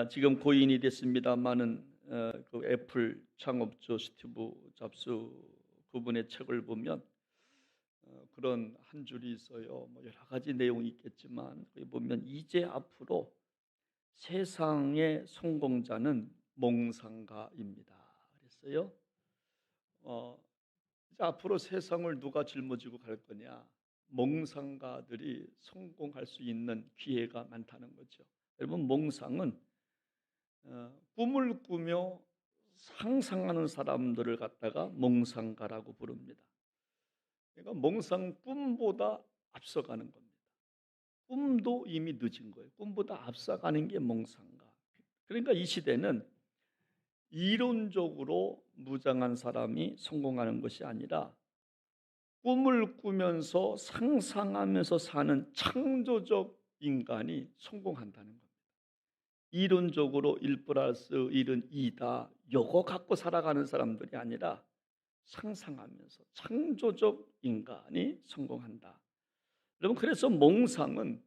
지금 고인이 됐습니다마는 그 애플 창업주 스티브 잡스 그분의 책을 보면 그런 한 줄이 있어요. 뭐 여러 가지 내용이 있겠지만 거기 보면 이제 앞으로 세상의 성공자는 몽상가입니다. 그랬어요. 이제 앞으로 세상을 누가 짊어지고 갈 거냐? 몽상가들이 성공할 수 있는 기회가 많다는 거죠. 여러분, 몽상은 꿈을 꾸며 상상하는 사람들을 갖다가 몽상가라고 부릅니다. 그러니까 몽상 꿈보다 앞서가는 겁니다. 꿈도 이미 늦은 거예요. 꿈보다 앞서가는 게 몽상가. 그러니까 이 시대는 이론적으로 무장한 사람이 성공하는 것이 아니라 꿈을 꾸면서 상상하면서 사는 창조적 인간이 성공한다는 겁니다. 이론적으로 1+1은 2다. 요거 갖고 살아가는 사람들이 아니라 상상하면서 창조적 인간이 성공한다. 여러분, 그래서 몽상은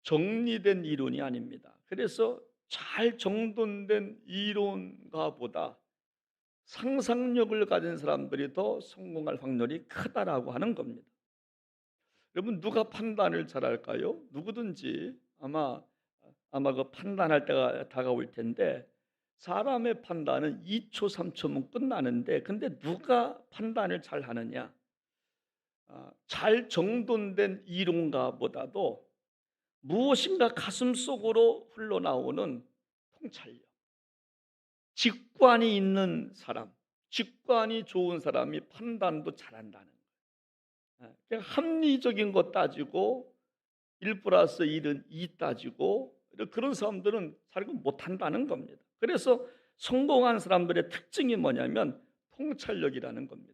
정리된 이론이 아닙니다. 그래서 잘 정돈된 이론가보다 상상력을 가진 사람들이 더 성공할 확률이 크다라고 하는 겁니다. 여러분, 누가 판단을 잘할까요? 누구든지 아마 그 판단할 때가 다가올 텐데 사람의 판단은 2초, 3초면 끝나는데 근데 누가 판단을 잘 하느냐? 잘 정돈된 이론가보다도 무엇인가 가슴속으로 흘러나오는 통찰력, 직관이 있는 사람, 직관이 좋은 사람이 판단도 잘한다는 거예요. 그냥 합리적인 것 따지고 1+1은 2 따지고 그런 사람들은 잘 못한다는 겁니다. 그래서 성공한 사람들의 특징이 뭐냐면 통찰력이라는 겁니다.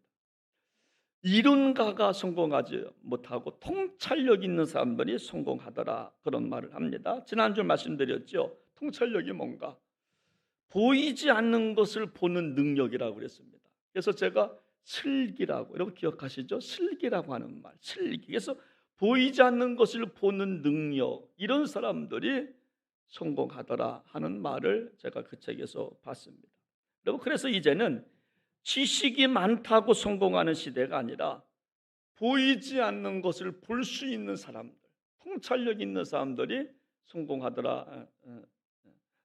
이론가가 성공하지 못하고 통찰력 있는 사람들이 성공하더라, 그런 말을 합니다. 지난주 말씀드렸죠. 통찰력이 뭔가 보이지 않는 것을 보는 능력이라고 그랬습니다. 그래서 제가 슬기라고, 여러분 기억하시죠? 슬기라고 하는 말, 슬기. 그래서 보이지 않는 것을 보는 능력, 이런 사람들이 성공하더라 하는 말을 제가 그 책에서 봤습니다. 여러분, 그래서 이제는 지식이 많다고 성공하는 시대가 아니라 보이지 않는 것을 볼 수 있는 사람들, 통찰력 있는 사람들이 성공하더라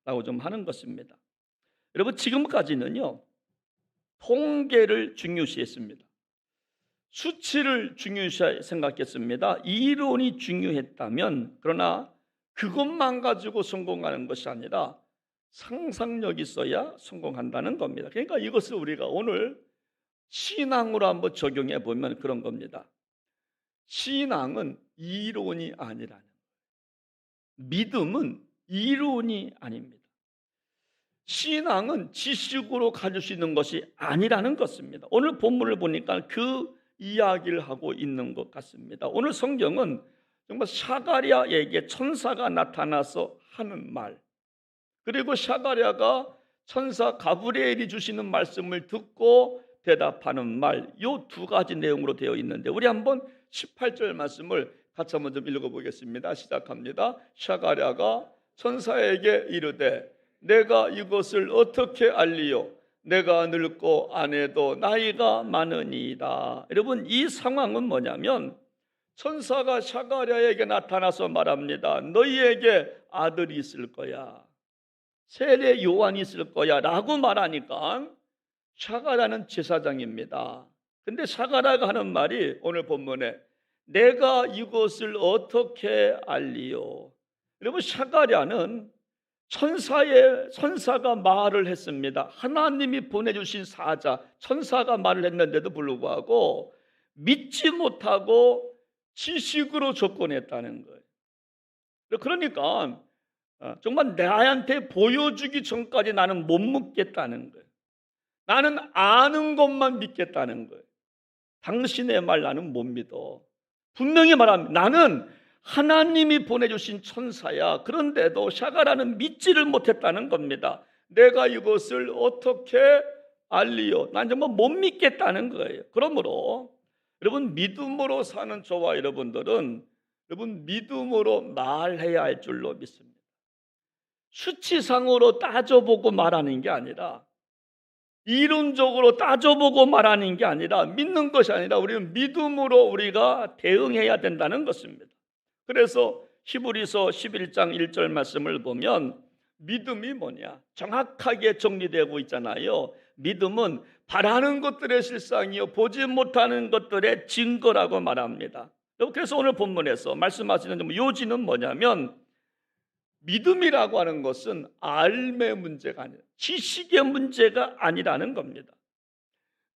라고 좀 하는 것입니다. 여러분, 지금까지는요 통계를 중요시했습니다. 수치를 중요시 생각했습니다. 이론이 중요했다면, 그러나 그것만 가지고 성공하는 것이 아니라 상상력이 있어야 성공한다는 겁니다. 그러니까 이것을 우리가 오늘 신앙으로 한번 적용해 보면 그런 겁니다. 신앙은 이론이 아니라는 거예요. 믿음은 이론이 아닙니다. 신앙은 지식으로 가질 수 있는 것이 아니라는 것입니다. 오늘 본문을 보니까 그 이야기를 하고 있는 것 같습니다. 오늘 성경은 정말 사가랴에게 천사가 나타나서 하는 말, 그리고 사가랴가 천사 가브리엘이 주시는 말씀을 듣고 대답하는 말, 이 두 가지 내용으로 되어 있는데 우리 한번 18절 말씀을 같이 한번 좀 읽어보겠습니다. 시작합니다. 사가랴가 천사에게 이르되 내가 이것을 어떻게 알리요? 내가 늙고 아내도 나이가 많으니이다. 여러분, 이 상황은 뭐냐면 천사가 사가랴에게 나타나서 말합니다. 너희에게 아들이 있을 거야, 세례 요한이 있을 거야 라고 말하니까 사가랴는 제사장입니다. 근데 사가랴가 하는 말이 오늘 본문에 내가 이것을 어떻게 알리요? 여러분, 사가랴는 천사가 말을 했습니다. 하나님이 보내주신 사자 천사가 말을 했는데도 불구하고 믿지 못하고 지식으로 접근했다는 거예요. 그러니까 정말 나한테 보여주기 전까지 나는 못 믿겠다는 거예요. 나는 아는 것만 믿겠다는 거예요. 당신의 말 나는 못 믿어. 분명히 말합니다. 나는 하나님이 보내주신 천사야. 그런데도 사가랴는 믿지를 못했다는 겁니다. 내가 이것을 어떻게 알리요? 난 정말 못 믿겠다는 거예요. 그러므로 여러분, 믿음으로 사는 저와 여러분들은 여러분 믿음으로 말해야 할 줄로 믿습니다. 수치상으로 따져보고 말하는 게 아니라, 이론적으로 따져보고 말하는 게 아니라, 믿는 것이 아니라 우리는 믿음으로 우리가 대응해야 된다는 것입니다. 그래서 히브리서 11장 1절 말씀을 보면 믿음이 뭐냐? 정확하게 정리되고 있잖아요. 믿음은 바라는 것들의 실상이요 보지 못하는 것들의 증거라고 말합니다. 그래서 오늘 본문에서 말씀하시는 요지는 뭐냐면, 믿음이라고 하는 것은 알의 문제가 아니라 지식의 문제가 아니라는 겁니다.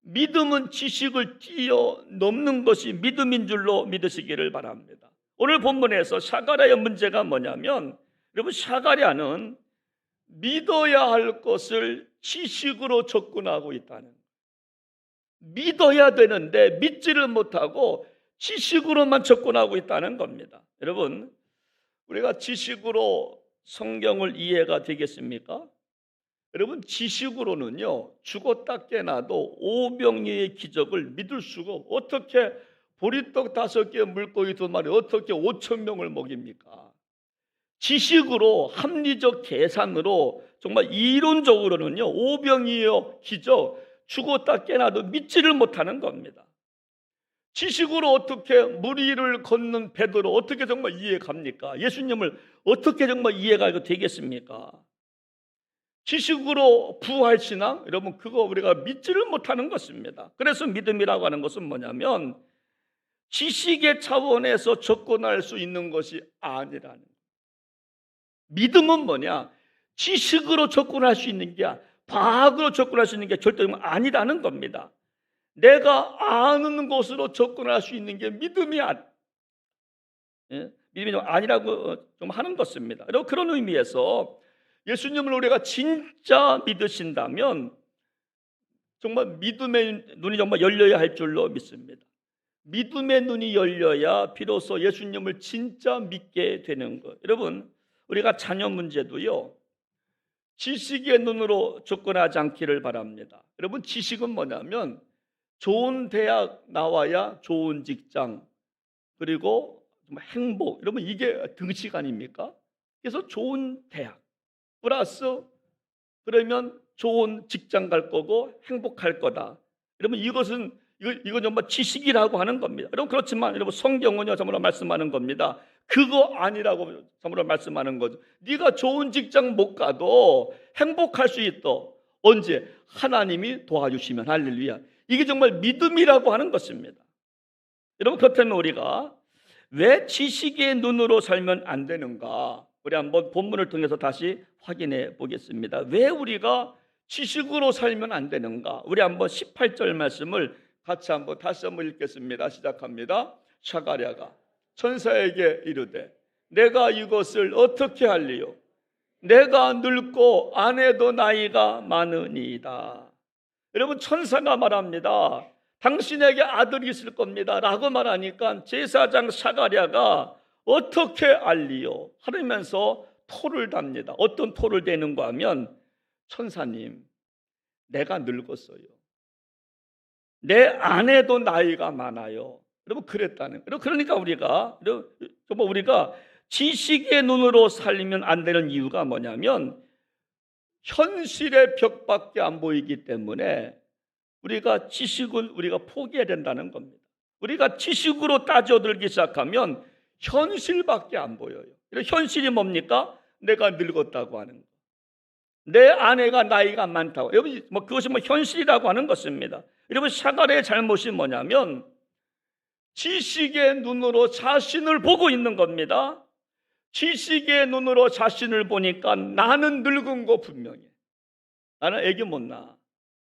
믿음은 지식을 뛰어넘는 것이 믿음인 줄로 믿으시기를 바랍니다. 오늘 본문에서 샤가랴의 문제가 뭐냐면, 여러분, 샤가랴는 믿어야 할 것을 지식으로 접근하고 있다는 거예요. 믿어야 되는데 믿지를 못하고 지식으로만 접근하고 있다는 겁니다. 여러분, 우리가 지식으로 성경을 이해가 되겠습니까? 여러분, 지식으로는요 죽었다 깨나도 오병이의 기적을 믿을 수가 없고, 어떻게 보리떡 5개 물고기 2마리 어떻게 5,000명을 먹입니까? 지식으로, 합리적 계산으로, 정말 이론적으로는요 오병이의 기적, 죽었다 깨나도 믿지를 못하는 겁니다. 지식으로 어떻게 물 위를 걷는 베드로 어떻게 정말 이해 갑니까? 예수님을 어떻게 정말 이해가 되겠습니까? 지식으로 부활 신앙, 여러분, 그거 우리가 믿지를 못하는 것입니다. 그래서 믿음이라고 하는 것은 뭐냐면 지식의 차원에서 접근할 수 있는 것이 아니라는 거예요. 믿음은 뭐냐? 지식으로 접근할 수 있는 게, 과학으로 접근할 수 있는 게 절대 아니라는 겁니다. 내가 아는 것으로 접근할 수 있는 게 믿음이 믿음이 아니라고 좀 하는 것입니다. 그리고 그런 의미에서 예수님을 우리가 진짜 믿으신다면 정말 믿음의 눈이 정말 열려야 할 줄로 믿습니다. 믿음의 눈이 열려야 비로소 예수님을 진짜 믿게 되는 것. 여러분, 우리가 자녀 문제도요 지식의 눈으로 접근하지 않기를 바랍니다. 여러분, 지식은 뭐냐면 좋은 대학 나와야 좋은 직장, 그리고 행복, 여러분, 이게 등식 아닙니까? 그래서 좋은 대학 플러스 그러면 좋은 직장 갈 거고 행복할 거다. 여러분, 이건 정말 지식이라고 하는 겁니다. 여러분, 그렇지만 여러분, 성경은요 정말로 말씀하는 겁니다. 그거 아니라고 정말로 말씀하는 거죠. 네가 좋은 직장 못 가도 행복할 수 있다. 언제? 하나님이 도와주시면. 할렐루야. 이게 정말 믿음이라고 하는 것입니다. 여러분, 그렇다면 우리가 왜 지식의 눈으로 살면 안 되는가? 우리 한번 본문을 통해서 다시 확인해 보겠습니다. 왜 우리가 지식으로 살면 안 되는가? 우리 한번 18절 말씀을 같이 다시 한번 읽겠습니다. 시작합니다. 샤가랴가 천사에게 이르되 내가 이것을 어떻게 할리요? 내가 늙고 아내도 나이가 많으니이다. 여러분, 천사가 말합니다. 당신에게 아들이 있을 겁니다 라고 말하니까 제사장 샤가랴가 어떻게 알리요? 하면서 토를 답니다. 어떤 토를 대는가 하면, 천사님, 내가 늙었어요. 내 아내도 나이가 많아요. 여러분, 그랬다는 거예요. 그러니까 우리가 지식의 눈으로 살리면 안 되는 이유가 뭐냐면 현실의 벽밖에 안 보이기 때문에 우리가 지식을 포기해야 된다는 겁니다. 우리가 지식으로 따져들기 시작하면 현실밖에 안 보여요. 현실이 뭡니까? 내가 늙었다고 하는 거, 내 아내가 나이가 많다고. 여러분, 그것이 현실이라고 하는 것입니다. 여러분, 샤가랴의 잘못이 뭐냐면 지식의 눈으로 자신을 보고 있는 겁니다. 지식의 눈으로 자신을 보니까 나는 늙은 거 분명해. 나는 애기 못 낳아.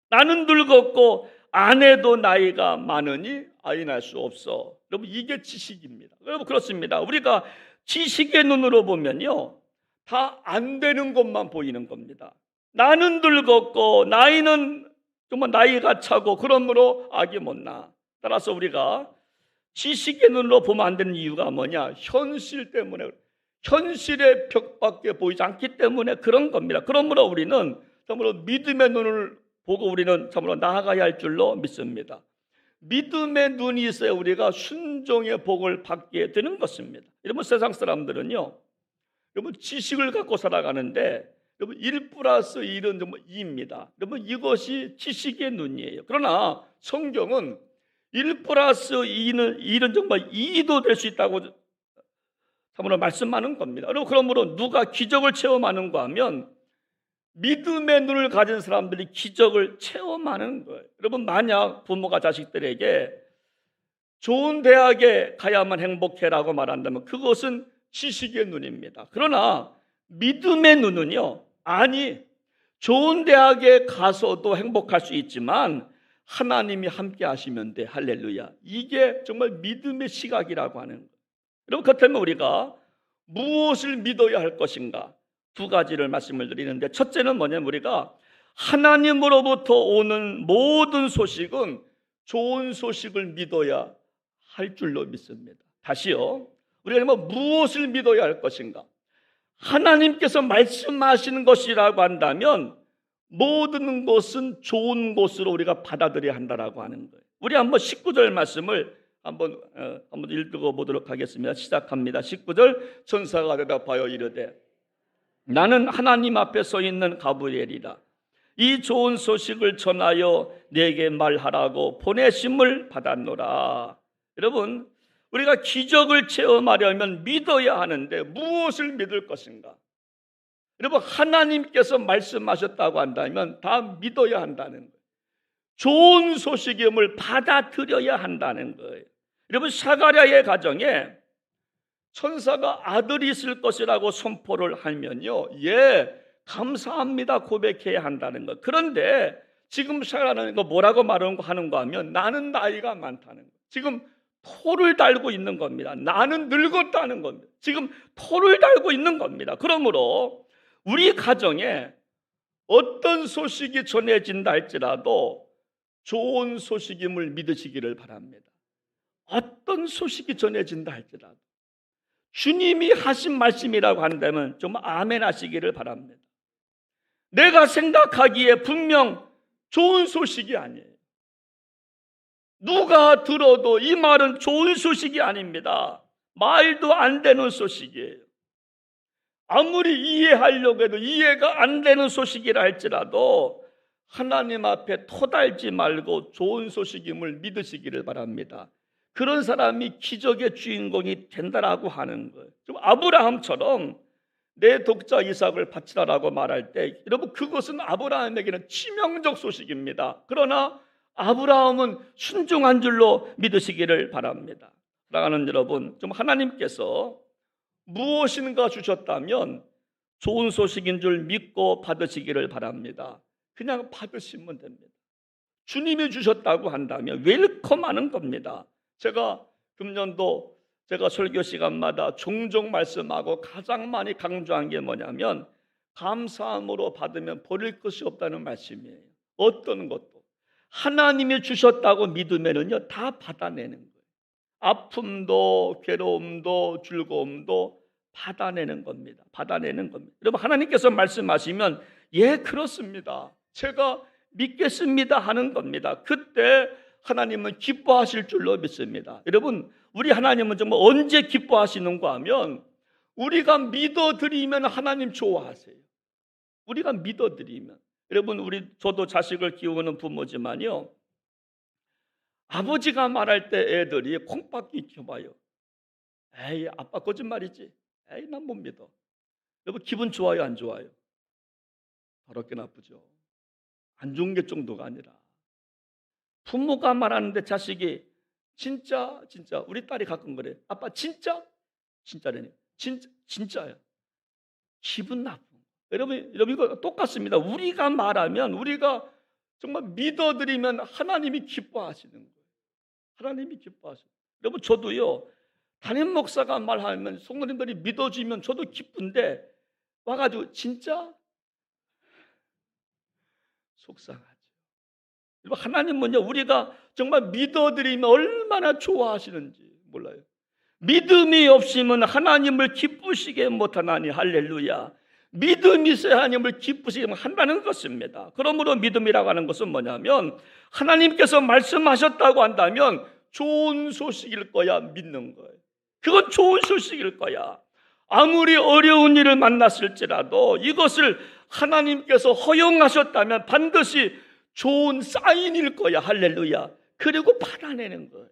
나는 늙었고 아내도 나이가 많으니 아이 낳을 수 없어. 여러분, 이게 지식입니다. 여러분, 그렇습니다. 우리가 지식의 눈으로 보면요 다 안 되는 것만 보이는 겁니다. 나는 늙었고 나이는 정말 나이가 차고 그러므로 아기 못 낳아. 따라서 우리가 지식의 눈으로 보면 안 되는 이유가 뭐냐? 현실 때문에, 현실의 벽밖에 보이지 않기 때문에 그런 겁니다. 그러므로 우리는 정말로 믿음의 눈을 보고 우리는 참으로 나아가야 할 줄로 믿습니다. 믿음의 눈이 있어야 우리가 순종의 복을 받게 되는 것입니다. 여러분, 세상 사람들은요 여러분 지식을 갖고 살아가는데 여러분 1 플러스 1은 정말 2입니다. 여러분 이것이 지식의 눈이에요. 그러나 성경은 1 플러스 2는 정말 2도 될 수 있다고 참으로 말씀하는 겁니다. 여러분 그러므로 누가 기적을 체험하는가 하면 믿음의 눈을 가진 사람들이 기적을 체험하는 거예요. 여러분 만약 부모가 자식들에게 좋은 대학에 가야만 행복해라고 말한다면 그것은 지식의 눈입니다. 그러나 믿음의 눈은요, 아니 좋은 대학에 가서도 행복할 수 있지만 하나님이 함께 하시면 돼. 할렐루야. 이게 정말 믿음의 시각이라고 하는 거예요. 여러분 그렇다면 우리가 무엇을 믿어야 할 것인가? 2가지를 말씀을 드리는데, 첫째는 뭐냐면 우리가 하나님으로부터 오는 모든 소식은 좋은 소식을 믿어야 할 줄로 믿습니다. 다시요, 우리가 무엇을 믿어야 할 것인가? 하나님께서 말씀하시는 것이라고 한다면 모든 것은 좋은 것으로 우리가 받아들여야 한다라고 하는 거예요. 우리 한번 19절 말씀을 한번 읽어보도록 하겠습니다. 시작합니다. 19절, 천사가 대답하여 이르되 나는 하나님 앞에 서 있는 가브리엘이라. 이 좋은 소식을 전하여 내게 말하라고 보내심을 받았노라. 여러분 우리가 기적을 체험하려면 믿어야 하는데 무엇을 믿을 것인가? 여러분 하나님께서 말씀하셨다고 한다면 다 믿어야 한다는 거예요. 좋은 소식임을 받아들여야 한다는 거예요. 여러분 사가랴의 가정에 천사가 아들이 있을 것이라고 선포를 하면요, 예, 감사합니다 고백해야 한다는 것. 그런데 지금 사가랴는 뭐라고 하는가 하면 나는 나이가 많다는 것. 지금 토를 달고 있는 겁니다. 나는 늙었다는 겁니다. 지금 토를 달고 있는 겁니다. 그러므로 우리 가정에 어떤 소식이 전해진다 할지라도 좋은 소식임을 믿으시기를 바랍니다. 어떤 소식이 전해진다 할지라도 주님이 하신 말씀이라고 한다면 좀 아멘 하시기를 바랍니다. 내가 생각하기에 분명 좋은 소식이 아니에요. 누가 들어도 이 말은 좋은 소식이 아닙니다. 말도 안 되는 소식이에요. 아무리 이해하려고 해도 이해가 안 되는 소식이라 할지라도 하나님 앞에 토달지 말고 좋은 소식임을 믿으시기를 바랍니다. 그런 사람이 기적의 주인공이 된다라고 하는 거예요. 좀 아브라함처럼 내 독자 이삭을 바치라라고 말할 때 여러분 그것은 아브라함에게는 치명적 소식입니다. 그러나 아브라함은 순종한 줄로 믿으시기를 바랍니다. 사랑하는 여러분, 좀 하나님께서 무엇인가 주셨다면 좋은 소식인 줄 믿고 받으시기를 바랍니다. 그냥 받으시면 됩니다. 주님이 주셨다고 한다면 웰컴하는 겁니다. 제가 금년도 제가 설교 시간마다 종종 말씀하고 가장 많이 강조한 게 뭐냐면 감사함으로 받으면 버릴 것이 없다는 말씀이에요. 어떤 것도 하나님이 주셨다고 믿으면은요 다 받아내는 거예요. 아픔도 괴로움도 즐거움도 받아내는 겁니다. 받아내는 겁니다. 여러분 하나님께서 말씀하시면 예 그렇습니다. 제가 믿겠습니다 하는 겁니다. 그때 하나님은 기뻐하실 줄로 믿습니다. 여러분 우리 하나님은 정말 언제 기뻐하시는가 하면 우리가 믿어드리면 하나님 좋아하세요. 우리가 믿어드리면. 여러분 저도 자식을 키우는 부모지만요, 아버지가 말할 때 애들이 콩밥기 켜봐요. 에이 아빠 거짓말이지. 에이 난 못 믿어. 여러분 기분 좋아요 안 좋아요? 더럽게 나쁘죠. 안 좋은 게 정도가 아니라 부모가 말하는데 자식이 진짜 우리 딸이 가끔 그래. 아빠 진짜라니. 진짜야. 기분 나쁜. 여러분 이거 똑같습니다. 우리가 말하면 우리가 정말 믿어드리면 하나님이 기뻐하시는 거예요. 하나님이 기뻐하시는 거예요. 여러분 저도요 담임 목사가 말하면 성도님들이 믿어주면 저도 기쁜데 와가지고 진짜 속상하죠. 여러분 하나님은요 우리가 정말 믿어드리면 얼마나 좋아하시는지 몰라요. 믿음이 없으면 하나님을 기쁘시게 못하나니. 할렐루야. 믿음이 있어야 하나님을 기쁘시게 한다는 것입니다. 그러므로 믿음이라고 하는 것은 뭐냐면 하나님께서 말씀하셨다고 한다면 좋은 소식일 거야 믿는 거예요. 그건 좋은 소식일 거야. 아무리 어려운 일을 만났을지라도 이것을 하나님께서 허용하셨다면 반드시 좋은 사인일 거야. 할렐루야. 그리고 받아내는 거예요.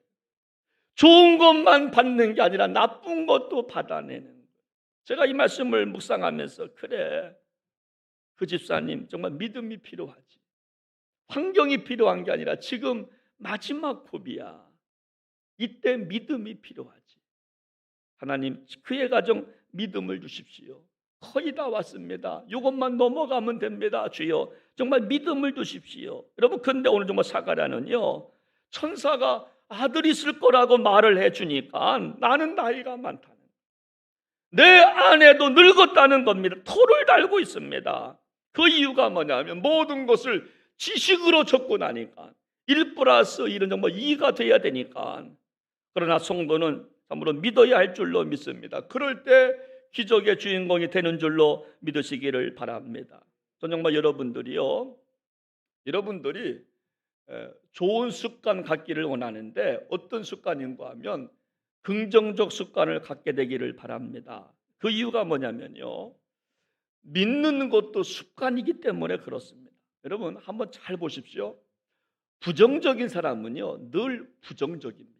좋은 것만 받는 게 아니라 나쁜 것도 받아내는 거예요. 제가 이 말씀을 묵상하면서 그래, 그 집사님 정말 믿음이 필요하지. 환경이 필요한 게 아니라 지금 마지막 고비야. 이때 믿음이 필요하지. 하나님, 그의 가정 믿음을 주십시오. 거의 다 왔습니다. 이것만 넘어가면 됩니다. 주여, 정말 믿음을 주십시오. 여러분, 근데 오늘 정말 사가랴는요, 천사가 아들이 있을 거라고 말을 해주니까 나는 나이가 많다는, 내 아내도 늙었다는 겁니다. 토를 달고 있습니다. 그 이유가 뭐냐면 모든 것을 지식으로 접근하니까 1+1은 정말 2가 돼야 되니까. 그러나 성도는 참으로 믿어야 할 줄로 믿습니다. 그럴 때 기적의 주인공이 되는 줄로 믿으시기를 바랍니다. 저는 정말 여러분들이 좋은 습관 갖기를 원하는데 어떤 습관인가 하면 긍정적 습관을 갖게 되기를 바랍니다. 그 이유가 뭐냐면요, 믿는 것도 습관이기 때문에 그렇습니다. 여러분 한번 잘 보십시오. 부정적인 사람은요 늘 부정적입니다.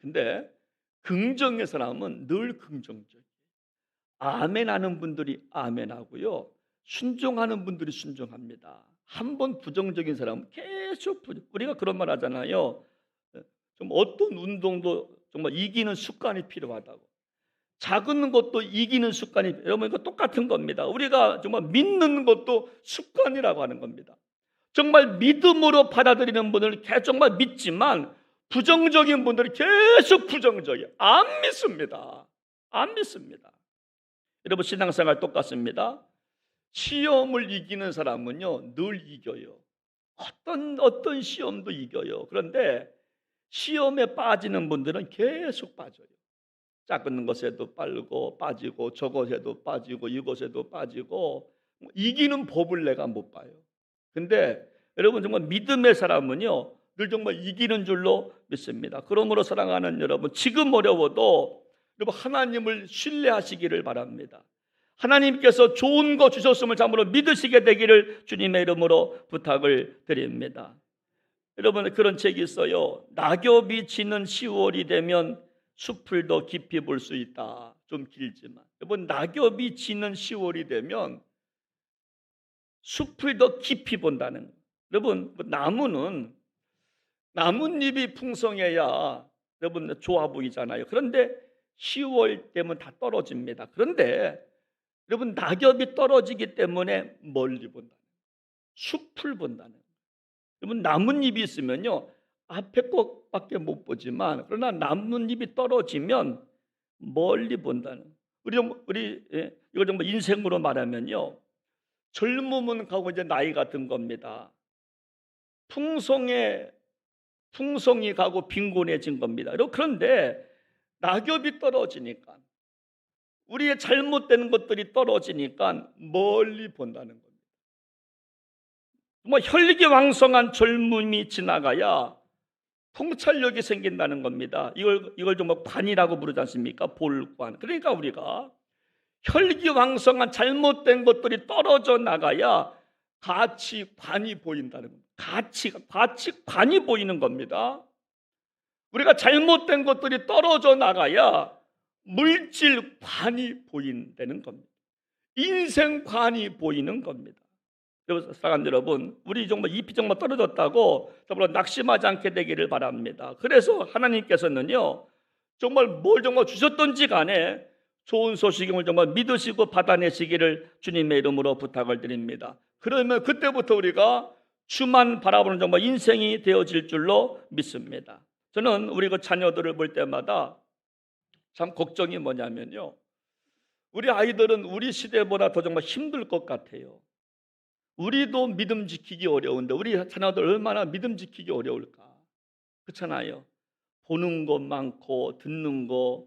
근데 긍정의 사람은 늘 긍정적이에요. 아멘하는 분들이 아멘하고요, 순종하는 분들이 순종합니다. 한번 부정적인 사람은 계속 우리가 그런 말 하잖아요. 좀 어떤 운동도 정말 이기는 습관이 필요하다고. 작은 것도 이기는 습관이, 여러분 이거 똑같은 겁니다. 우리가 정말 믿는 것도 습관이라고 하는 겁니다. 정말 믿음으로 받아들이는 분들은 정말 믿지만 부정적인 분들이 계속 부정적이에요. 안 믿습니다. 안 믿습니다. 여러분 신앙생활 똑같습니다. 시험을 이기는 사람은요 늘 이겨요. 어떤 시험도 이겨요. 그런데 시험에 빠지는 분들은 계속 빠져요. 작은 것에도 빠지고 저것에도 빠지고 이것에도 빠지고, 이기는 법을 내가 못 봐요. 근데 여러분 정말 믿음의 사람은요 늘 정말 이기는 줄로 믿습니다. 그러므로 사랑하는 여러분, 지금 어려워도 여러분 하나님을 신뢰하시기를 바랍니다. 하나님께서 좋은 거 주셨음을 참으로 믿으시게 되기를 주님의 이름으로 부탁을 드립니다. 여러분 그런 책이 있어요. 낙엽이 지는 10월이 되면 숲을 더 깊이 볼 수 있다. 좀 길지만 여러분, 낙엽이 지는 10월이 되면 숲을 더 깊이 본다는 거예요. 여러분 나무는 나뭇잎이 풍성해야 여러분 좋아 보이잖아요. 그런데 10월 되면 다 떨어집니다. 그런데 여러분 낙엽이 떨어지기 때문에 멀리 본다는 거예요. 숲을 본다는 거예요. 여러분 나뭇잎이 있으면요 앞에 것밖에 못 보지만, 그러나 나뭇잎이 떨어지면 멀리 본다는 거예요. 이걸 정말 인생으로 말하면요, 젊음은 가고 이제 나이가 든 겁니다. 풍성이 가고 빈곤해진 겁니다. 그런데 낙엽이 떨어지니까, 우리의 잘못된 것들이 떨어지니까 멀리 본다는 겁니다. 정말 혈기왕성한 젊음이 지나가야 통찰력이 생긴다는 겁니다. 이걸 정말 관이라고 부르지 않습니까? 볼관. 그러니까 우리가 혈기왕성한 잘못된 것들이 떨어져 나가야 가치관이 보인다는 겁니다. 가치관이 보이는 겁니다. 우리가 잘못된 것들이 떨어져 나가야 물질관이 보인다는 겁니다. 인생관이 보이는 겁니다. 사랑하는 여러분, 우리 정말 잎이 정말 떨어졌다고 정말 낙심하지 않게 되기를 바랍니다. 그래서 하나님께서는요 정말 뭘 정말 주셨던지 간에 좋은 소식임을 정말 믿으시고 받아내시기를 주님의 이름으로 부탁을 드립니다. 그러면 그때부터 우리가 주만 바라보는 정말 인생이 되어질 줄로 믿습니다. 저는 우리 그 자녀들을 볼 때마다 참 걱정이 뭐냐면요, 우리 아이들은 우리 시대보다 더 정말 힘들 것 같아요. 우리도 믿음 지키기 어려운데 우리 자녀들 얼마나 믿음 지키기 어려울까. 그렇잖아요. 보는 것 많고 듣는 거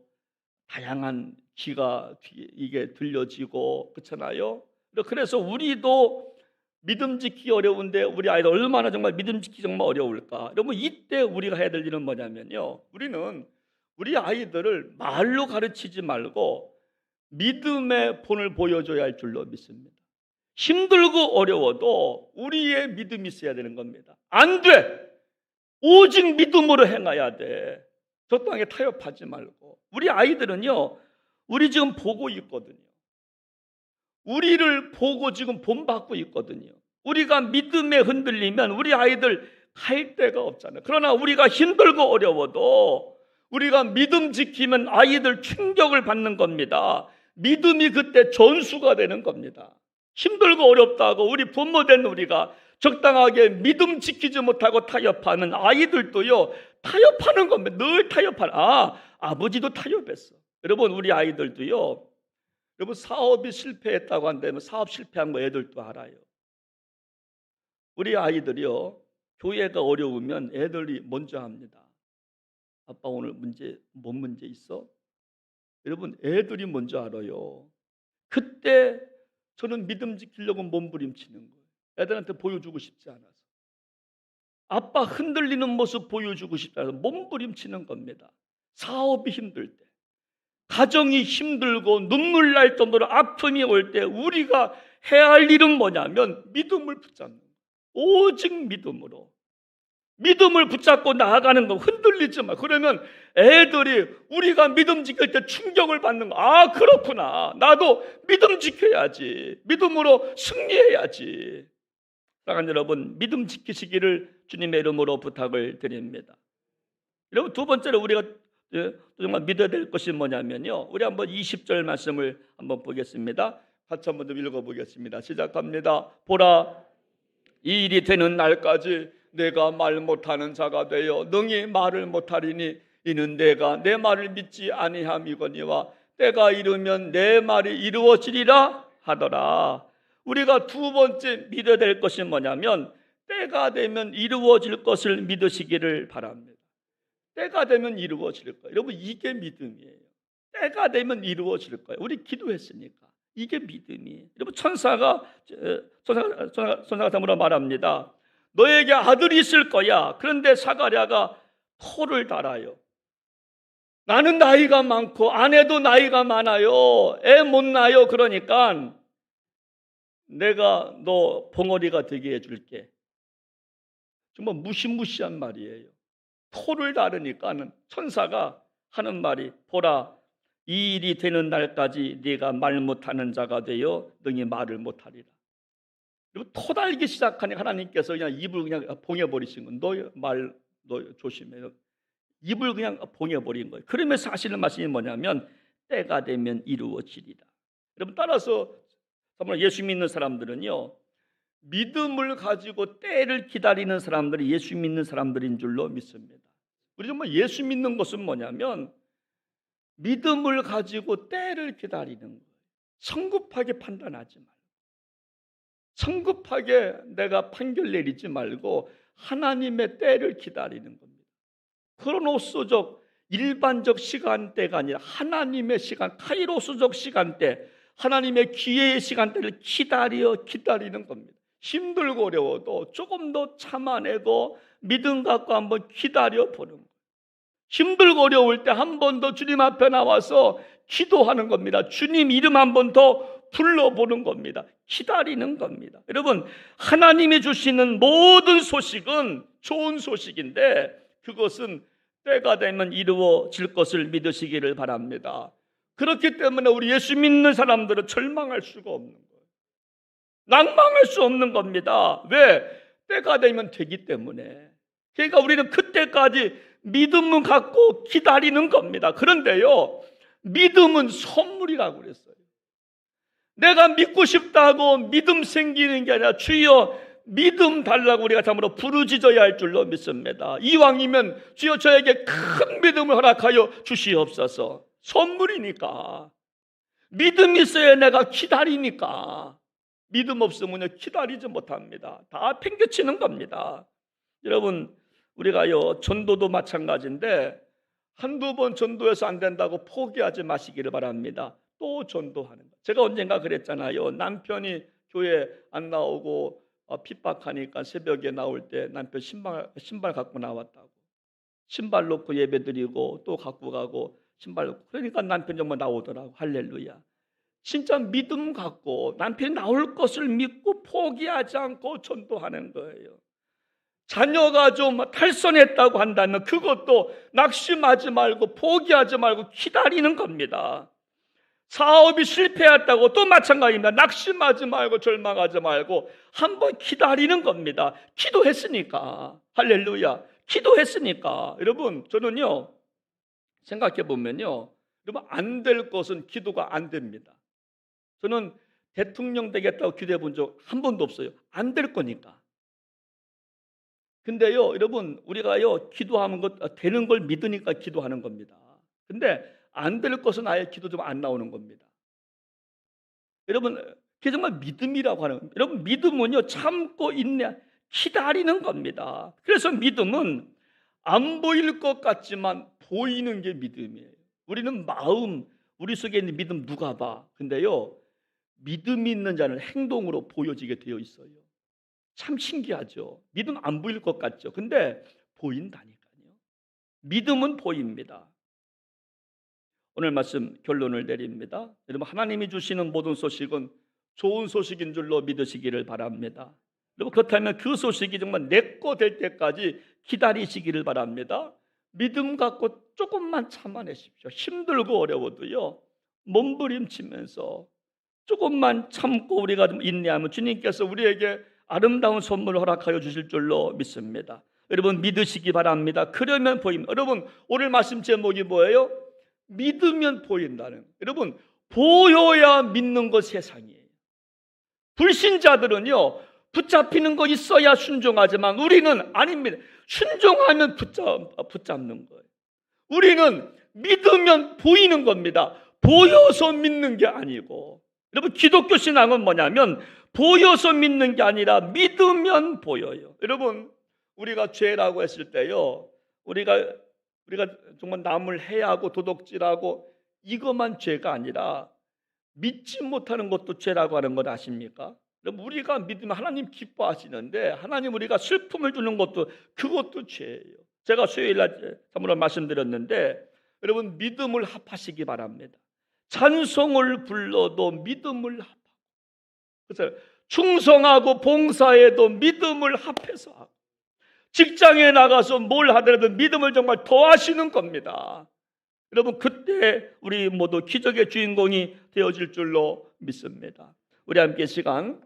다양한 귀가 이게 들려지고, 그렇잖아요. 그래서 우리도 믿음 지키기 어려운데 우리 아이들 얼마나 정말 믿음 지키기 정말 어려울까. 여러분 이때 우리가 해야 될 일은 뭐냐면요, 우리는 우리 아이들을 말로 가르치지 말고 믿음의 본을 보여줘야 할 줄로 믿습니다. 힘들고 어려워도 우리의 믿음이 있어야 되는 겁니다. 안 돼! 오직 믿음으로 행해야 돼. 저 땅에 타협하지 말고. 우리 아이들은요, 우리 지금 보고 있거든요. 우리를 보고 지금 본받고 있거든요. 우리가 믿음에 흔들리면 우리 아이들 갈 데가 없잖아요. 그러나 우리가 힘들고 어려워도 우리가 믿음 지키면 아이들 충격을 받는 겁니다. 믿음이 그때 전수가 되는 겁니다. 힘들고 어렵다고 우리 부모된 우리가 적당하게 믿음 지키지 못하고 타협하면 아이들도요 타협하는 겁니다. 늘 타협하는. 아버지도 타협했어. 여러분, 우리 아이들도요, 여러분, 사업이 실패했다고 한다면 사업 실패한 거 애들도 알아요. 우리 아이들이요, 교회가 어려우면 애들이 먼저 합니다. 아빠 오늘 뭔 문제 있어? 여러분, 애들이 먼저 알아요. 그때 저는 믿음 지키려고 몸부림치는 거예요. 애들한테 보여주고 싶지 않아서. 아빠 흔들리는 모습 보여주고 싶지 않아서 몸부림치는 겁니다. 사업이 힘들 때, 가정이 힘들고 눈물 날 정도로 아픔이 올 때 우리가 해야 할 일은 뭐냐면 믿음을 붙잡는 거예요. 오직 믿음으로. 믿음을 붙잡고 나아가는 거. 흔들리지 마. 그러면 애들이 우리가 믿음 지킬 때 충격을 받는 거. 그렇구나. 나도 믿음 지켜야지. 믿음으로 승리해야지. 사랑하는 여러분, 믿음 지키시기를 주님의 이름으로 부탁을 드립니다. 여러분, 두 번째로 우리가 정말 믿어야 될 것이 뭐냐면요, 우리 한번 20절 말씀을 한번 보겠습니다. 같이 한번 좀 읽어보겠습니다. 시작합니다. 보라, 이 일이 되는 날까지 내가 말 못하는 자가 되어 능히 말을 못하리니 이는 내가 내 말을 믿지 아니함이거니와 때가 이르면 내 말이 이루어지리라 하더라. 우리가 두 번째 믿어야 될 것이 뭐냐면 때가 되면 이루어질 것을 믿으시기를 바랍니다. 때가 되면 이루어질 거예요. 여러분, 이게 믿음이에요. 때가 되면 이루어질 거예요. 우리 기도했으니까 이게 믿음이에요. 여러분, 천사가 담으로 말합니다. 너에게 아들이 있을 거야. 그런데 사가랴가 토를 달아요. 나는 나이가 많고 아내도 나이가 많아요. 애 못 낳아요. 그러니까 내가 너 봉어리가 되게 해줄게. 정말 무시무시한 말이에요. 토를 다르니까는 천사가 하는 말이, 보라, 이 일이 되는 날까지 네가 말 못하는 자가 되어 능히 말을 못하리라. 그리고 토 달기 시작하니 하나님께서 그냥 입을 그냥 봉해버리신 거예요. 너 조심해. 입을 그냥 봉해버린 거예요. 그러면서 하시는 말씀이 뭐냐면 때가 되면 이루어지리라. 여러분, 따라서 정말 예수 믿는 사람들은요, 믿음을 가지고 때를 기다리는 사람들이 예수 믿는 사람들인 줄로 믿습니다. 우리 정말 예수 믿는 것은 뭐냐면 믿음을 가지고 때를 기다리는 거예요. 성급하게 판단하지 말고, 성급하게 내가 판결 내리지 말고 하나님의 때를 기다리는 겁니다. 크로노스적 일반적 시간대가 아니라 하나님의 시간, 카이로스적 시간대, 하나님의 기회의 시간대를 기다리는 겁니다. 힘들고 어려워도 조금 더 참아내고 믿음 갖고 한번 기다려 보는 거예요. 힘들고 어려울 때 한 번 더 주님 앞에 나와서 기도하는 겁니다. 주님 이름 한 번 더 불러보는 겁니다. 기다리는 겁니다. 여러분, 하나님이 주시는 모든 소식은 좋은 소식인데 그것은 때가 되면 이루어질 것을 믿으시기를 바랍니다. 그렇기 때문에 우리 예수 믿는 사람들은 절망할 수가 없는 거예요. 낭망할 수 없는 겁니다. 왜? 때가 되면 되기 때문에. 그러니까 우리는 그때까지 믿음을 갖고 기다리는 겁니다. 그런데요, 믿음은 선물이라고 그랬어요. 내가 믿고 싶다고 믿음 생기는 게 아니라 주여 믿음 달라고 우리가 참으로 부르짖어야 할 줄로 믿습니다. 이왕이면 주여 저에게 큰 믿음을 허락하여 주시옵소서. 선물이니까. 믿음이 있어야 내가 기다리니까. 믿음 없으면 기다리지 못합니다. 다 팽개치는 겁니다. 여러분, 우리가요, 전도도 마찬가지인데 한두 번 전도해서 안 된다고 포기하지 마시기를 바랍니다. 또 전도하는 거. 제가 언젠가 그랬잖아요. 남편이 교회 안 나오고 핍박하니까 새벽에 나올 때 남편 신발 갖고 나왔다고. 신발 놓고 예배 드리고 또 갖고 가고 신발 놓고. 그러니까 남편 정말 나오더라고. 할렐루야. 진짜 믿음 갖고 남편이 나올 것을 믿고 포기하지 않고 전도하는 거예요. 자녀가 좀 탈선했다고 한다면 그것도 낙심하지 말고 포기하지 말고 기다리는 겁니다. 사업이 실패했다고 또 마찬가지입니다. 낙심하지 말고 절망하지 말고 한번 기다리는 겁니다. 기도했으니까. 할렐루야. 기도했으니까. 여러분, 저는요, 생각해 보면요, 여러분, 안 될 것은 기도가 안 됩니다. 저는 대통령 되겠다고 기도해 본 적 한 번도 없어요. 안 될 거니까. 근데요, 여러분, 우리가요, 기도하는 것, 되는 걸 믿으니까 기도하는 겁니다. 근데 안 될 것은 아예 기도 좀 안 나오는 겁니다. 여러분, 그게 정말 믿음이라고 하는 겁니다. 여러분, 믿음은요, 참고 인내, 기다리는 겁니다. 그래서 믿음은 안 보일 것 같지만 보이는 게 믿음이에요. 우리는 마음, 우리 속에 있는 믿음 누가 봐. 근데요, 믿음이 있는 자는 행동으로 보여지게 되어 있어요. 참 신기하죠. 믿음 안 보일 것 같죠. 근데 보인다니까요. 믿음은 보입니다. 오늘 말씀 결론을 내립니다. 여러분, 하나님이 주시는 모든 소식은 좋은 소식인 줄로 믿으시기를 바랍니다. 여러분, 그렇다면 그 소식이 정말 내 거 될 때까지 기다리시기를 바랍니다. 믿음 갖고 조금만 참아내십시오. 힘들고 어려워도요, 몸부림치면서 조금만 참고 우리가 좀 인내하면 주님께서 우리에게 아름다운 선물을 허락하여 주실 줄로 믿습니다. 여러분, 믿으시기 바랍니다. 그러면 보입니다. 여러분, 오늘 말씀 제목이 뭐예요? 믿으면 보인다는. 여러분, 보여야 믿는 것 세상이에요. 불신자들은요, 붙잡히는 거 있어야 순종하지만 우리는 아닙니다. 순종하면 붙잡는 거예요. 우리는 믿으면 보이는 겁니다. 보여서 믿는 게 아니고. 여러분, 기독교 신앙은 뭐냐면 보여서 믿는 게 아니라 믿으면 보여요. 여러분, 우리가 죄라고 했을 때요, 우리가 정말 남을 해하고 도둑질하고 이것만 죄가 아니라 믿지 못하는 것도 죄라고 하는 것 아십니까? 여러분, 우리가 믿으면 하나님 기뻐하시는데 하나님 우리가 슬픔을 주는 것도 그것도 죄예요. 제가 수요일날 참으로 말씀드렸는데 여러분, 믿음을 합하시기 바랍니다. 찬송을 불러도 믿음을 합하고, 그래서 충성하고 봉사해도 믿음을 합해서 하고, 직장에 나가서 뭘 하더라도 믿음을 정말 더하시는 겁니다. 여러분, 그때 우리 모두 기적의 주인공이 되어질 줄로 믿습니다. 우리 함께 시간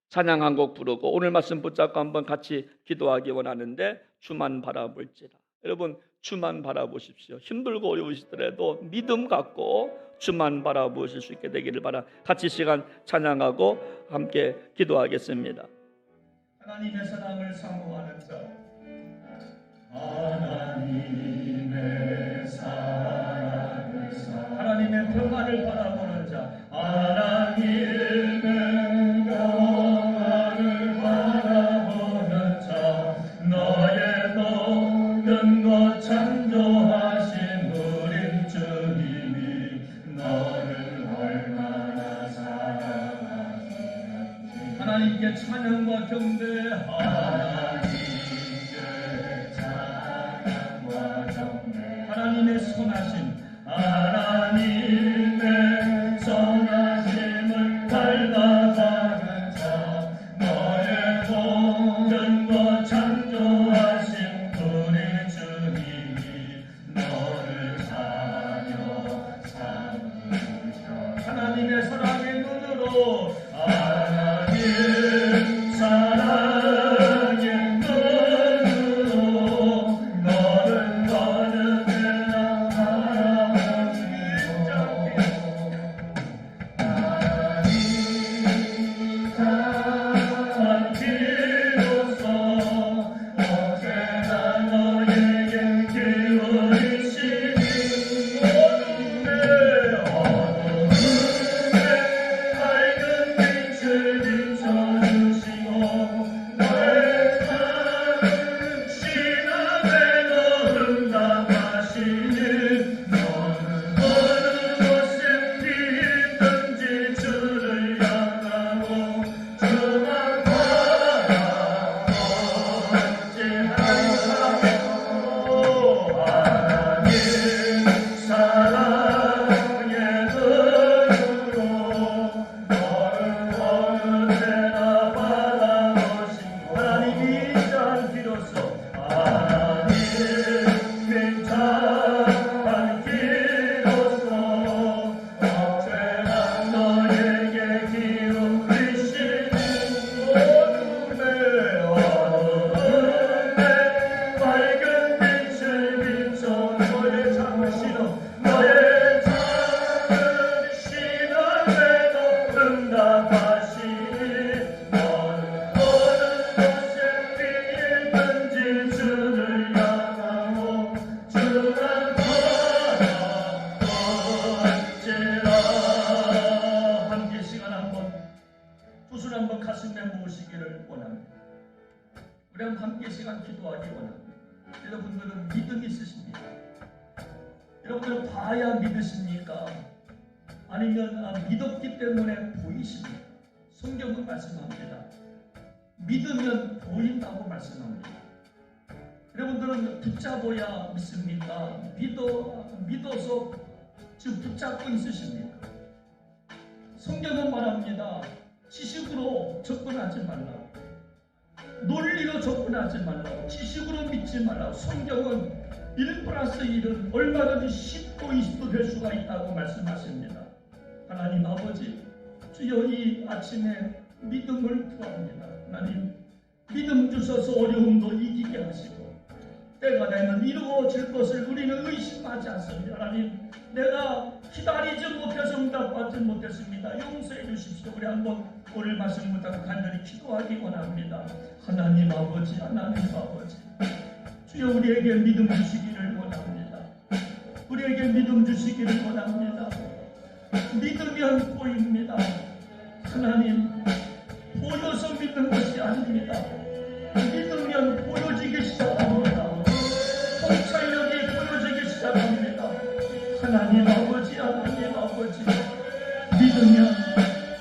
찬양 한 곡 부르고 오늘 말씀 붙잡고 한번 같이 기도하기 원하는데, 주만 바라볼지라. 여러분, 주만 바라보십시오. 힘들고 어려우시더라도 믿음 갖고 주만 바라보실 수 있게 되기를 같이 시간 찬양하고 함께 기도하겠습니다. 하나님의 사랑을 사모하는 자, 하나님의 사랑을 하나님의 평화를 바라보는 자, 하나님의 평화를 바라보는 자, 너의 모든 것 창조하신 우리 주님이 너를 얼마나 사랑하시는지 하나님께 찬양과 경배, 하나님의 선하심, 하나님의 선하심을 닮아가는 자, 너의 모든 것 창조하신 우리 주님이 너를 사며 삼으셔. 하나님의 사랑의 눈으로, 하나님 사랑의 눈으로 너를 거듭내라 바라보시오. 하나님 사랑 비로소 언제나 너에게 기울이시니 어둠에 밝은 빛을 비춰주시고 너의 삶은 신앙의 응답하시니 너는 어느 곳에 있든지 주를 향하고 주만 바라보지 하나님 사랑의 눈으로 가슴에 모으시기를 원합니다. 우리 함께 시간 기도하기 원합니다. 여러분들은 믿음이 있으십니까? 여러분들은 봐야 믿으십니까? 아니면 믿었기 때문에 보이십니까? 성경은 말씀합니다. 믿으면 보인다고 말씀합니다. 여러분들은 붙잡아야 믿습니까? 믿어서 지금 붙잡고 있으십니까? 성경은 말합니다. 지식으로 접근하지 말라고, 논리로 접근하지 말라고, 지식으로 믿지 말라고. 성경은 1+1은 얼마든지 10도 20도 될 수가 있다고 말씀하십니다. 하나님 아버지, 주여 이 아침에 믿음을 구합니다. 하나님 믿음 주셔서 어려움도 이기게 하시고 때가 되면 이루어질 것을 우리는 의심하지 않습니다. 하나님, 내가 기다리지 못해서 응답받지 못했습니다. 용서해 주십시오. 우리 한번 오늘 말씀 붙잡고 간절히 기도하기 원합니다. 하나님 아버지, 하나님 아버지, 주여 우리에게 믿음 주시기를 원합니다. 우리에게 믿음 주시기를 원합니다. 믿으면 보입니다. 하나님, 보여서 믿는 것이 아닙니다. 믿으면 보여지기 시작합니다. 통찰력이 보여지기 시작합니다. 하나님 아버지, 하나님 아버지, 믿으면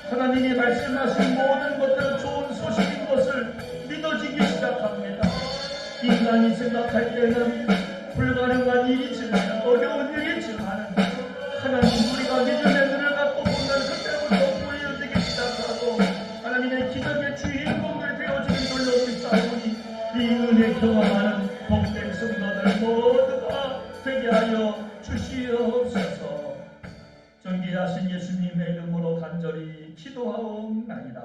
하나님이 말씀하신 모든 것들은 좋은 소식인 것을 믿어지기 시작합니다. 인간이 생각할 때는 불가능한 일이지만, 어려운 일이지만, 하나님 우리가 믿음의 눈을 갖고 보면 그때부터 보여지기 시작하고 하나님의 기적의 주인공을 되어주는 걸로 믿사오니 이 은혜 경험하는 복된 성도들 모두가 되게 하여 주시옵소서. 존귀하신 예수님의 이름으로 간절히 기도하옵나이다.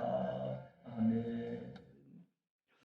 아멘.